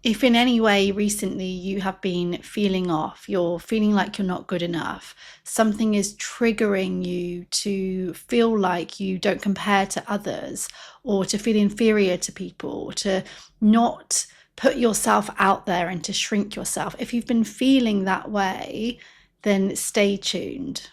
If in any way recently you have been feeling off, you're feeling like you're not good enough, something is triggering you to feel like you don't compare to others, or to feel inferior to people, or to not put yourself out there and to shrink yourself. If you've been feeling that way, then stay tuned.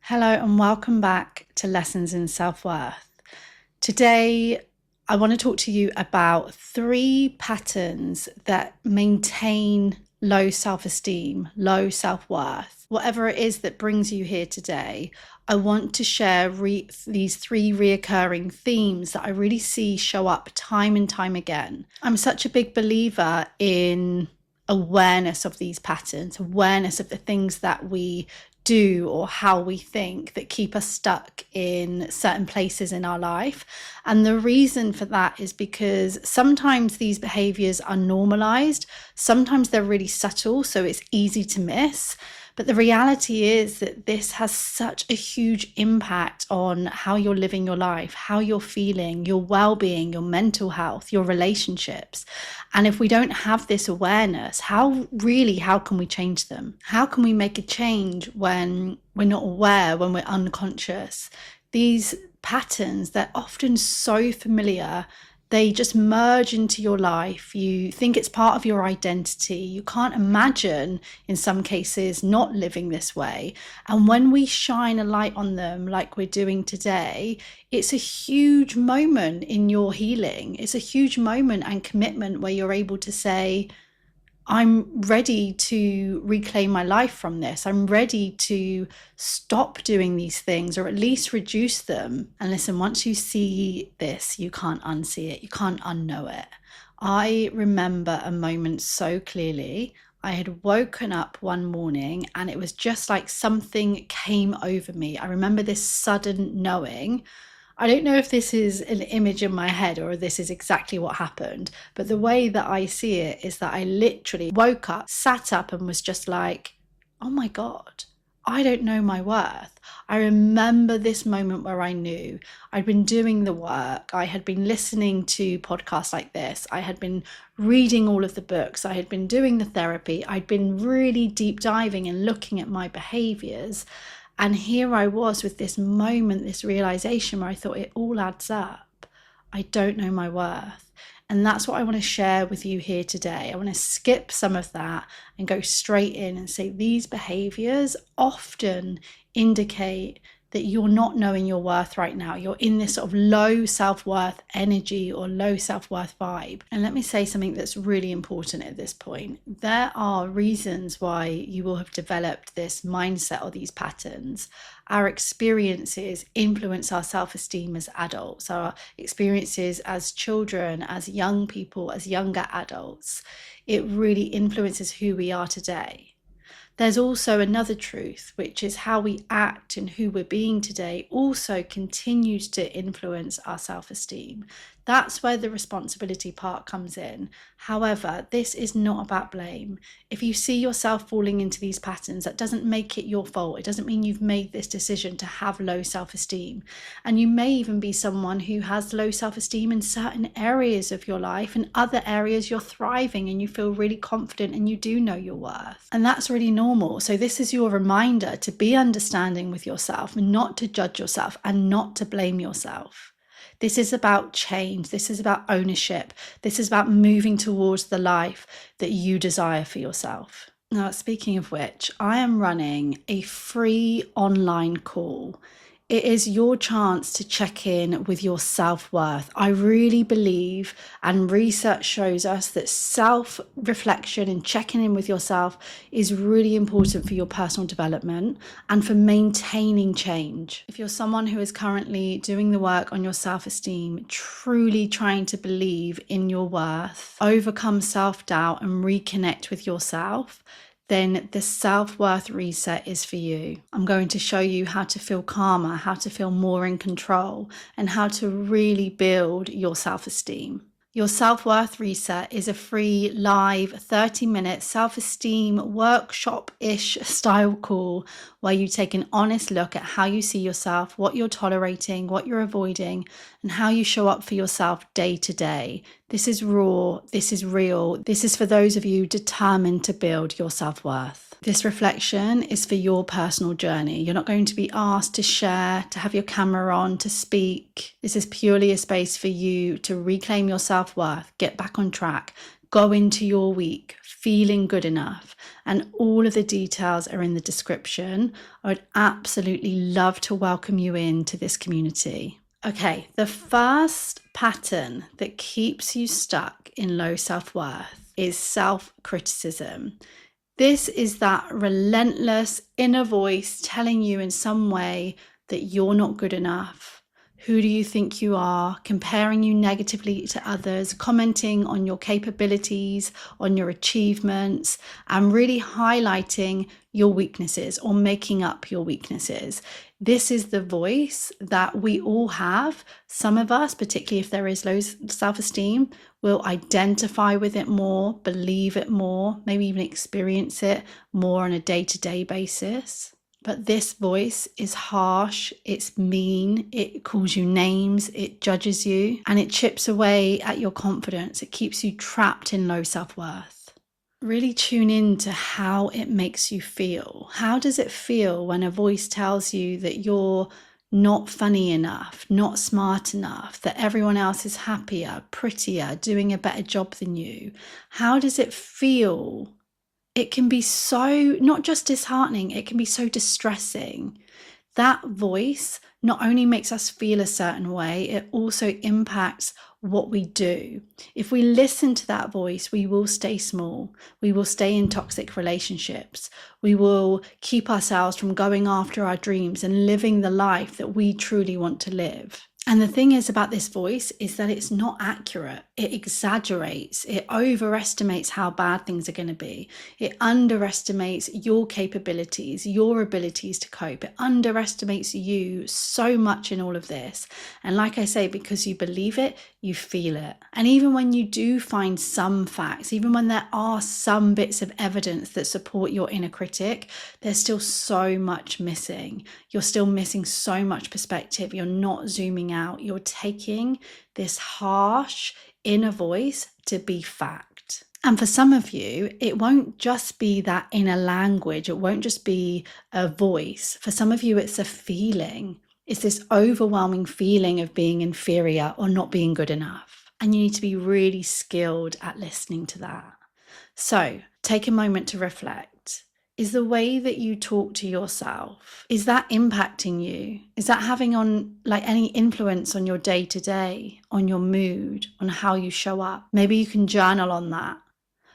Hello and welcome back to Lessons in Self-Worth. Today, I want to talk to you about 3 patterns that maintain low self-esteem, low self-worth. Whatever it is that brings you here today, I want to share these 3 reoccurring themes that I really see show up time and time again. I'm such a big believer in awareness of these patterns, awareness of the things that we do or how we think that keep us stuck in certain places in our life. And the reason for that is because sometimes these behaviors are normalized, sometimes they're really subtle, so it's easy to miss. But the reality is that this has such a huge impact on how you're living your life, how you're feeling, your well-being, your mental health, your relationships. And if we don't have this awareness, how can we change them? How can we make a change when we're not aware, when we're unconscious? These patterns, they're often so familiar. They just merge into your life. You think it's part of your identity. You can't imagine, in some cases, not living this way. And when we shine a light on them, like we're doing today, it's a huge moment in your healing. It's a huge moment and commitment where you're able to say, I'm ready to reclaim my life from this. I'm ready to stop doing these things, or at least reduce them. And listen, once you see this, you can't unsee it. You can't unknow it. I remember a moment so clearly. I had woken up one morning and it was just like something came over me. I remember this sudden knowing. I don't know if this is an image in my head or this is exactly what happened, but the way that I see it is that I literally woke up, sat up, and was just like, oh my God, I don't know my worth. I remember this moment where I knew. I'd been doing the work. I had been listening to podcasts like this. I had been reading all of the books. I had been doing the therapy. I'd been really deep diving and looking at my behaviors. And here I was with this moment, this realization where I thought it all adds up. I don't know my worth. And that's what I want to share with you here today. I want to skip some of that and go straight in and say these behaviors often indicate that you're not knowing your worth right now. You're in this sort of low self-worth energy or low self-worth vibe. And let me say something that's really important at this point. There are reasons why you will have developed this mindset or these patterns. Our experiences influence our self-esteem as adults, our experiences as children, as young people, as younger adults. It really influences who we are today. There's also another truth, which is how we act and who we're being today also continues to influence our self-esteem. That's where the responsibility part comes in. However, this is not about blame. If you see yourself falling into these patterns, that doesn't make it your fault. It doesn't mean you've made this decision to have low self-esteem. And you may even be someone who has low self-esteem in certain areas of your life, and other areas you're thriving and you feel really confident and you do know your worth. And that's really normal. So this is your reminder to be understanding with yourself, not to judge yourself and not to blame yourself. This is about change. This is about ownership. This is about moving towards the life that you desire for yourself. Now, speaking of which, I am running a free online call. It is your chance to check in with your self-worth. I really believe, and research shows us, that self-reflection and checking in with yourself is really important for your personal development and for maintaining change. If you're someone who is currently doing the work on your self-esteem, truly trying to believe in your worth, overcome self-doubt and reconnect with yourself, then the self-worth reset is for you. I'm going to show you how to feel calmer, how to feel more in control, and how to really build your self-esteem. Your self-worth reset is a free live 30-minute self-esteem workshop-ish style call where you take an honest look at how you see yourself, what you're tolerating, what you're avoiding, and how you show up for yourself day to day. This is raw, this is real, this is for those of you determined to build your self-worth. This reflection is for your personal journey. You're not going to be asked to share, to have your camera on, to speak. This is purely a space for you to reclaim your self-worth, get back on track, go into your week feeling good enough. And all of the details are in the description. I would absolutely love to welcome you into this community. Okay, the first pattern that keeps you stuck in low self-worth is self-criticism. This is that relentless inner voice telling you in some way that you're not good enough. Who do you think you are? Comparing you negatively to others, commenting on your capabilities, on your achievements, and really highlighting your weaknesses or making up your weaknesses. This is the voice that we all have. Some of us, particularly if there is low self-esteem, will identify with it more, believe it more, maybe even experience it more on a day-to-day basis. But this voice is harsh, it's mean, it calls you names, it judges you, and it chips away at your confidence. It keeps you trapped in low self-worth. Really tune in to how it makes you feel. How does it feel when a voice tells you that you're not funny enough, not smart enough, that everyone else is happier, prettier, doing a better job than you? How does it feel? It can be so, not just disheartening, it can be so distressing. That voice not only makes us feel a certain way, it also impacts what we do. If we listen to that voice, we will stay small. We will stay in toxic relationships. We will keep ourselves from going after our dreams and living the life that we truly want to live. And the thing is about this voice is that it's not accurate. It exaggerates. It overestimates how bad things are going to be. It underestimates your capabilities, your abilities to cope. It underestimates you so much in all of this. And like I say, because you believe it, you feel it. And even when you do find some facts, even when there are some bits of evidence that support your inner critic, there's still so much missing. You're still missing so much perspective. You're not zooming out. You're taking this harsh inner voice to be fact. And for some of you, it won't just be that inner language. It won't just be a voice. For some of you, it's a feeling. It's this overwhelming feeling of being inferior or not being good enough. And you need to be really skilled at listening to that. So take a moment to reflect. Is the way that you talk to yourself, is that impacting you? Is that having any influence on your day to day, on your mood, on how you show up? Maybe you can journal on that,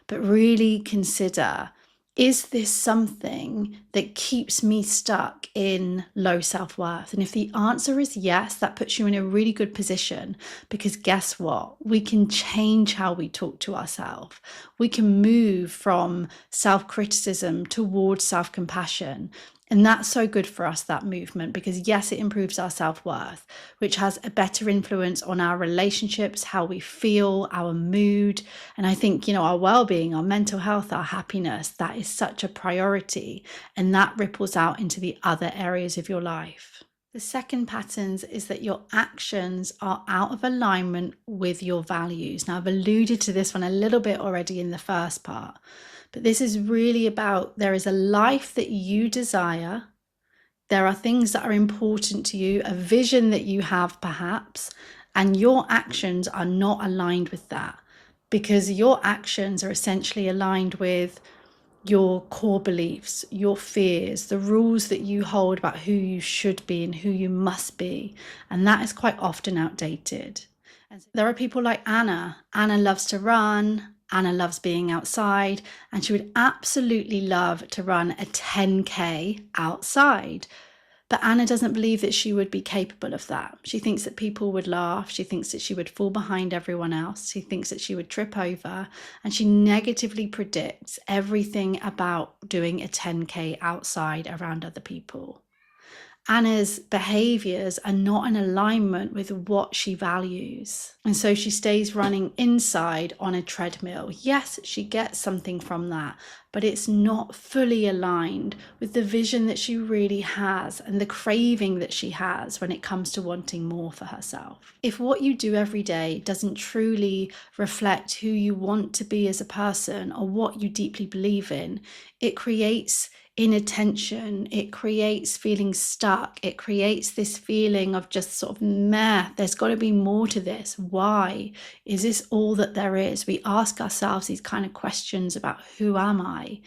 but really consider, is this something that keeps me stuck in low self-worth? And if the answer is yes, that puts you in a really good position, because guess what? We can change how we talk to ourselves. We can move from self-criticism towards self-compassion. And that's so good for us, that movement, because yes, it improves our self-worth, which has a better influence on our relationships, how we feel, our mood. And I think, our well-being, our mental health, our happiness, that is such a priority. And that ripples out into the other areas of your life. The second pattern is that your actions are out of alignment with your values. Now, I've alluded to this one a little bit already in the first part. But this is really about, there is a life that you desire. There are things that are important to you, a vision that you have perhaps, and your actions are not aligned with that, because your actions are essentially aligned with your core beliefs, your fears, the rules that you hold about who you should be and who you must be. And that is quite often outdated. And so there are people like Anna. Anna loves to run. Anna loves being outside, and she would absolutely love to run a 10K outside. But Anna doesn't believe that she would be capable of that. She thinks that people would laugh. She thinks that she would fall behind everyone else. She thinks that she would trip over, and she negatively predicts everything about doing a 10K outside around other people. Anna's behaviors are not in alignment with what she values. And so she stays running inside on a treadmill. Yes, she gets something from that, but it's not fully aligned with the vision that she really has and the craving that she has when it comes to wanting more for herself. If what you do every day doesn't truly reflect who you want to be as a person or what you deeply believe in, it creates inattention, it creates feeling stuck, it creates this feeling of just sort of meh, there's got to be more to this. Why? Is this all that there is? We ask ourselves these kind of questions about who am I?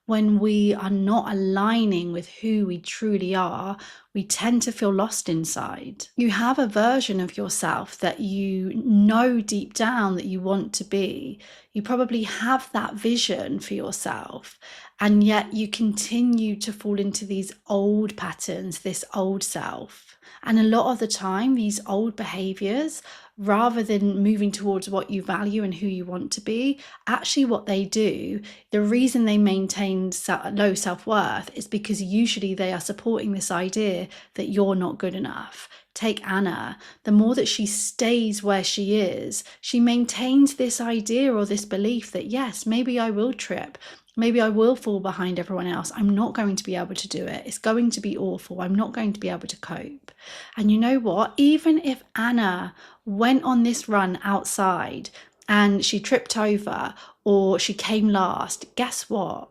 When we are not aligning with who we truly are, we tend to feel lost inside. You have a version of yourself that you know deep down that you want to be. You probably have that vision for yourself, and yet you continue to fall into these old patterns, this old self. And a lot of the time, these old behaviors, rather than moving towards what you value and who you want to be, actually what they do, the reason they maintain low self-worth is because usually they are supporting this idea that you're not good enough. Take Anna. The more that she stays where she is, she maintains this idea or this belief that, yes, maybe I will trip. Maybe I will fall behind everyone else. I'm not going to be able to do it. It's going to be awful. I'm not going to be able to cope. And you know what? Even if Anna went on this run outside and she tripped over or she came last, guess what?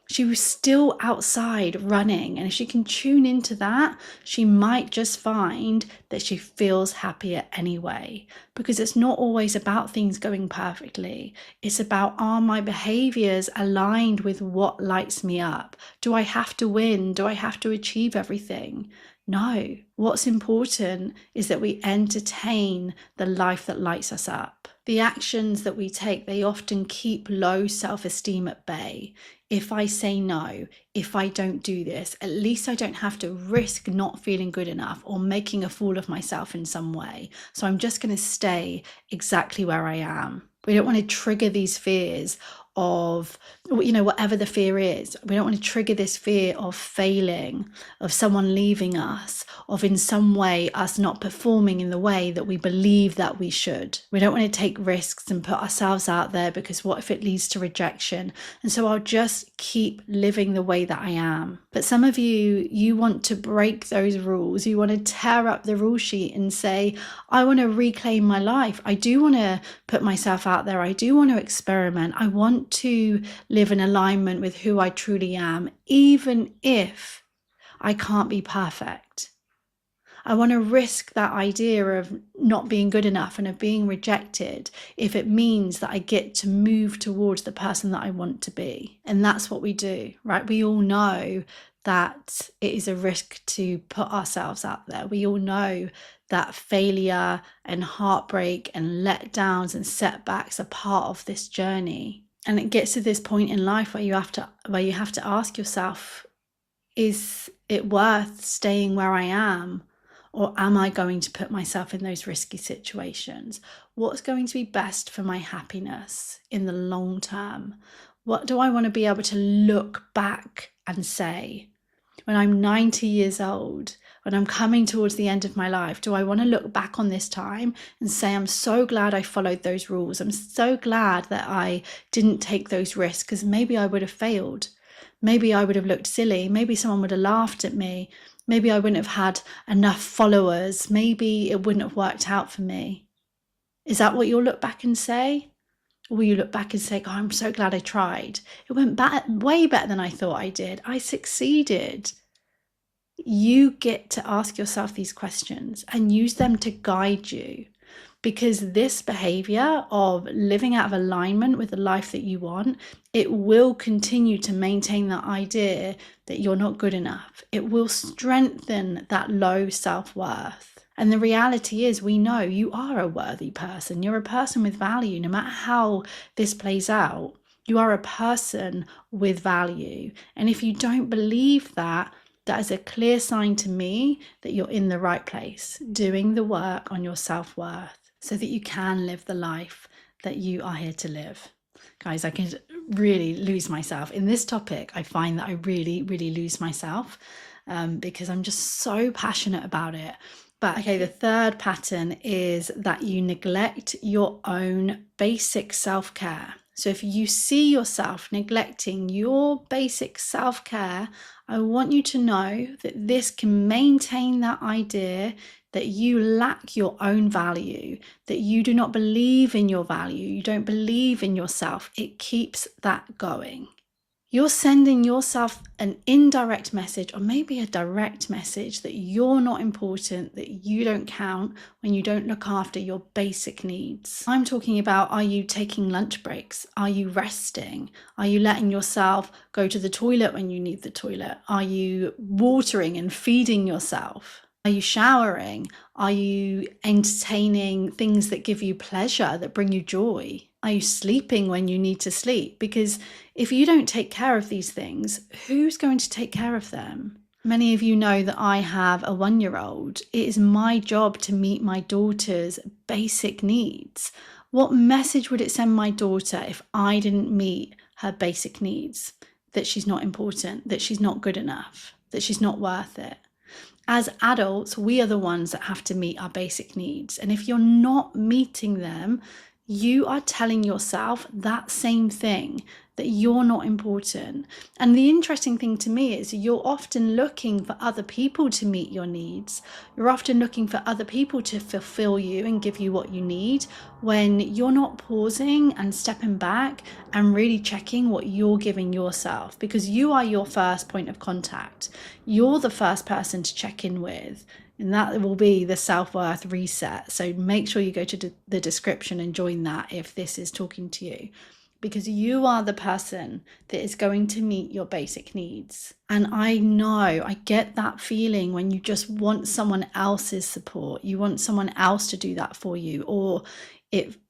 She was still outside running, and if she can tune into that, she might just find that she feels happier anyway, because it's not always about things going perfectly. It's about, are my behaviors aligned with what lights me up? Do I have to win? Do I have to achieve everything? No. What's important is that we entertain the life that lights us up. The actions that we take, they often keep low self-esteem at bay. If I say no, if I don't do this, at least I don't have to risk not feeling good enough or making a fool of myself in some way. So I'm just going to stay exactly where I am. We don't want to trigger these fears of, whatever the fear is. We don't want to trigger this fear of failing, of someone leaving us, of in some way us not performing in the way that we believe that we should. We don't want to take risks and put ourselves out there, because what if it leads to rejection? And so I'll just keep living the way that I am. But some of you want to break those rules. You want to tear up the rule sheet and say, I want to reclaim my life. I do want to put myself out there. I do want to experiment. I want to live in alignment with who I truly am, even if I can't be perfect. I want to risk that idea of not being good enough and of being rejected if it means that I get to move towards the person that I want to be. And that's what we do, right? We all know that it is a risk to put ourselves out there. We all know that failure and heartbreak and letdowns and setbacks are part of this journey. And it gets to this point in life where you have to ask yourself, is it worth staying where I am? Or am I going to put myself in those risky situations? What's going to be best for my happiness in the long term? What do I want to be able to look back and say, when I'm 90 years old, when I'm coming towards the end of my life, do I want to look back on this time and say, I'm so glad I followed those rules. I'm so glad that I didn't take those risks, because maybe I would have failed. Maybe I would have looked silly. Maybe someone would have laughed at me. Maybe I wouldn't have had enough followers. Maybe it wouldn't have worked out for me. Is that what you'll look back and say? Or will you look back and say, oh, I'm so glad I tried. It went way better than I thought I did. I succeeded. You get to ask yourself these questions and use them to guide you, because this behavior of living out of alignment with the life that you want, it will continue to maintain that idea that you're not good enough. It will strengthen that low self-worth. And the reality is, we know you are a worthy person. You're a person with value. No matter how this plays out, you are a person with value. And if you don't believe that, that is a clear sign to me that you're in the right place, doing the work on your self-worth so that you can live the life that you are here to live. Guys, I can really lose myself in this topic. I find that I really, really lose myself. because I'm just so passionate about it. But okay, the third pattern is that you neglect your own basic self-care. So if you see yourself neglecting your basic self-care, I want you to know that this can maintain that idea that you lack your own value, that you do not believe in your value, you don't believe in yourself. It keeps that going. You're sending yourself an indirect message, or maybe a direct message, that you're not important, that you don't count when you don't look after your basic needs. I'm talking about, are you taking lunch breaks? Are you resting? Are you letting yourself go to the toilet when you need the toilet? Are you watering and feeding yourself? Are you showering? Are you entertaining things that give you pleasure, that bring you joy? Are you sleeping when you need to sleep? Because if you don't take care of these things, who's going to take care of them? Many of you know that I have a 1-year-old. It is my job to meet my daughter's basic needs. What message would it send my daughter if I didn't meet her basic needs? That she's not important, that she's not good enough, that she's not worth it. As adults, we are the ones that have to meet our basic needs. And if you're not meeting them, you are telling yourself that same thing, that you're not important. And the interesting thing to me is you're often looking for other people to meet your needs. You're often looking for other people to fulfill you and give you what you need, when you're not pausing and stepping back and really checking what you're giving yourself, because you are your first point of contact. You're the first person to check in with. And that will be the self-worth reset. So make sure you go to the description and join that if this is talking to you, because you are the person that is going to meet your basic needs. And I know, I get that feeling when you just want someone else's support. You want someone else to do that for you, or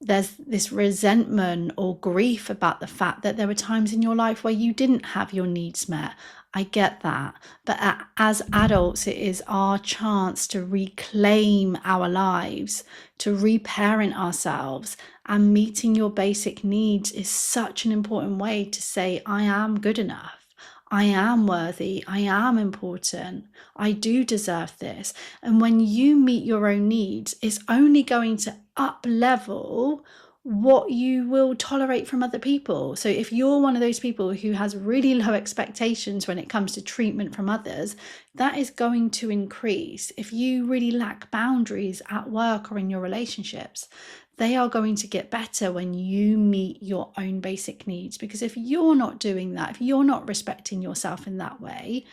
there's this resentment or grief about the fact that there were times in your life where you didn't have your needs met. I get that. But as adults, it is our chance to reclaim our lives, to reparent ourselves. And meeting your basic needs is such an important way to say, I am good enough. I am worthy. I am important. I do deserve this. And when you meet your own needs, it's only going to up level what you will tolerate from other people. So if you're one of those people who has really low expectations when it comes to treatment from others, that is going to increase. If you really lack boundaries at work or in your relationships, they are going to get better when you meet your own basic needs. Because if you're not doing that, if you're not respecting yourself in that way,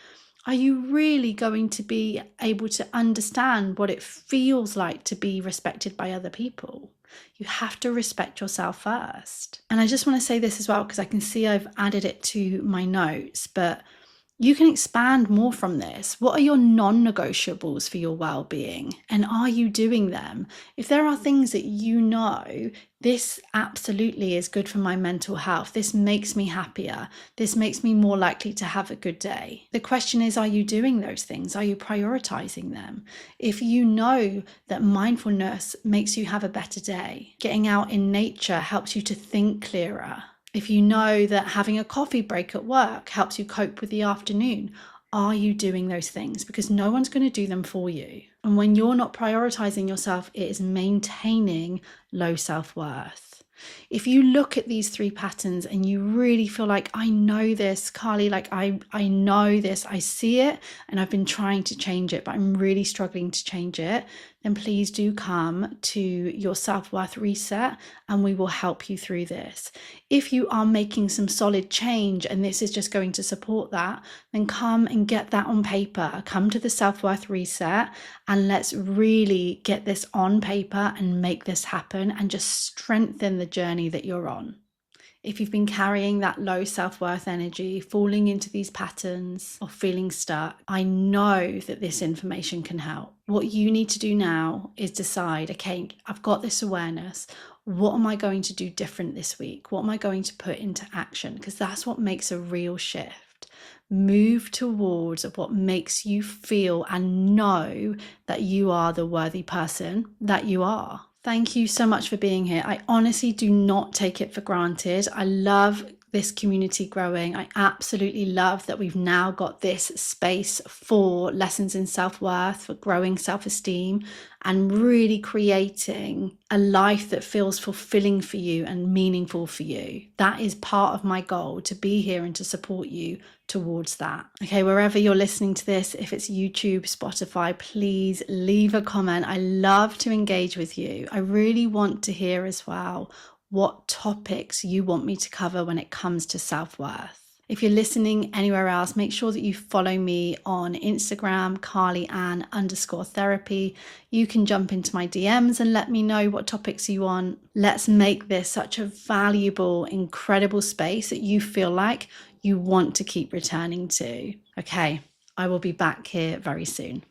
are you really going to be able to understand what it feels like to be respected by other people? You have to respect yourself first. And I just want to say this as well, because I can see I've added it to my notes, but you can expand more from this. What are your non-negotiables for your well-being? And are you doing them? If there are things that you know, this absolutely is good for my mental health. This makes me happier. This makes me more likely to have a good day. The question is, are you doing those things? Are you prioritizing them? If you know that mindfulness makes you have a better day, getting out in nature helps you to think clearer. If you know that having a coffee break at work helps you cope with the afternoon, are you doing those things? Because no one's going to do them for you. And when you're not prioritizing yourself, it is maintaining low self-worth. If you look at these 3 patterns and you really feel like, I know this, Carly, like I know this, I see it, and I've been trying to change it, but I'm really struggling to change it, then please do come to your self-worth reset and we will help you through this. If you are making some solid change and this is just going to support that, then come and get that on paper. Come to the self-worth reset and let's really get this on paper and make this happen and just strengthen the journey that you're on. If you've been carrying that low self-worth energy, falling into these patterns or feeling stuck, I know that this information can help. What you need to do now is decide, okay, I've got this awareness. What am I going to do different this week? What am I going to put into action? Because that's what makes a real shift. Move towards what makes you feel and know that you are the worthy person that you are. Thank you so much for being here. I honestly do not take it for granted. I love this community growing. I absolutely love that we've now got this space for lessons in self-worth, for growing self-esteem, and really creating a life that feels fulfilling for you and meaningful for you. That is part of my goal, to be here and to support you towards that. Okay, wherever you're listening to this, if it's YouTube, Spotify, please leave a comment. I love to engage with you. I really want to hear as well what topics you want me to cover when it comes to self-worth. If you're listening anywhere else, make sure that you follow me on Instagram, carlyann_therapy. You can jump into my DMs and let me know what topics you want. Let's make this such a valuable, incredible space that you feel like you want to keep returning to. Okay, I will be back here very soon.